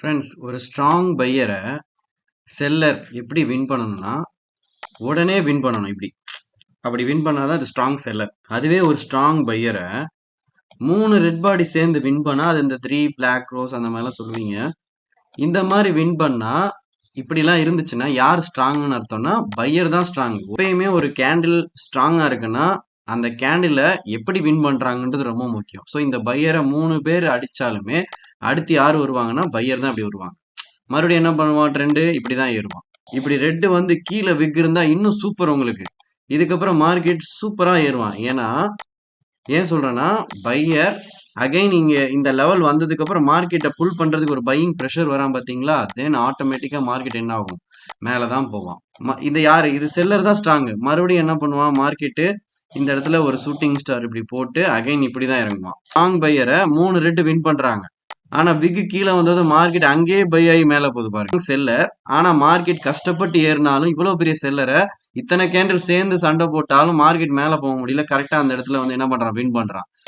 Friends, ஒரு strong பையரை seller எப்படி win பண்ணணும்னா உடனே வின் பண்ணணும். அப்படி வின் பண்ணாதான் அது ஸ்ட்ராங் செல்லர். அதுவே ஒரு ஸ்ட்ராங் பையரை 3 ரெட் பாடி சேர்ந்து வின் பண்ணா அது இந்த 3 பிளாக் ரோஸ் அந்த மாதிரிலாம் சொல்லுவீங்க. இந்த மாதிரி வின் பண்ணா இப்படிலாம் இருந்துச்சுன்னா யார் ஸ்ட்ராங்னு அர்த்தம்னா பையர் தான் ஸ்ட்ராங். எப்பயுமே ஒரு கேண்டில் ஸ்ட்ராங்கா இருக்குன்னா அந்த கேண்டில எப்படி வின் பண்றாங்கன்றது ரொம்ப முக்கியம். ஸோ இந்த பையரை 3 பேர் அடிச்சாலுமே அடுத்து யார் வருவாங்கன்னா பையர் தான் அப்படி வருவாங்க. மறுபடியும் என்ன பண்ணுவான், ட்ரெண்டு இப்படிதான் ஏறுவான். இப்படி ரெட்டு வந்து கீழே விக் இருந்தா இன்னும் சூப்பர் உங்களுக்கு. இதுக்கப்புறம் மார்க்கெட் சூப்பரா ஏறுவான். ஏன் சொல்றேன்னா பையர் அகைன் இங்க இந்த லெவல் வந்ததுக்கு அப்புறம் மார்க்கெட்டை புல் பண்றதுக்கு ஒரு பையிங் ப்ரெஷர் வரான் பாத்தீங்களா, தென் ஆட்டோமேட்டிக்கா மார்க்கெட் என்ன ஆகும், மேலதான் போவான். இது யாரு, இது செல்லர் தான் ஸ்ட்ராங். மறுபடியும் என்ன பண்ணுவான், மார்க்கெட்டு இந்த இடத்துல ஒரு ஷூட்டிங் ஸ்டார் இப்படி போட்டு அகைன் இப்படிதான் இறங்குவான். ஸ்ட்ராங் பையரை 3 ரெட்டு வின் பண்றாங்க. ஆனா விக்கு கீழே வந்தது மார்க்கெட் அங்கேயே பை ஆகி மேல போகுது பாருங்க. செல்லர் ஆனா மார்க்கெட் கஷ்டப்பட்டு ஏறினாலும் இவ்வளவு பெரிய செல்லரை இத்தனை கேண்டில் சேர்ந்து சண்டை போட்டாலும் மார்க்கெட் மேல போக முடியல. கரெக்டா அந்த இடத்துல வந்து என்ன பண்றான், வின் பண்றான்.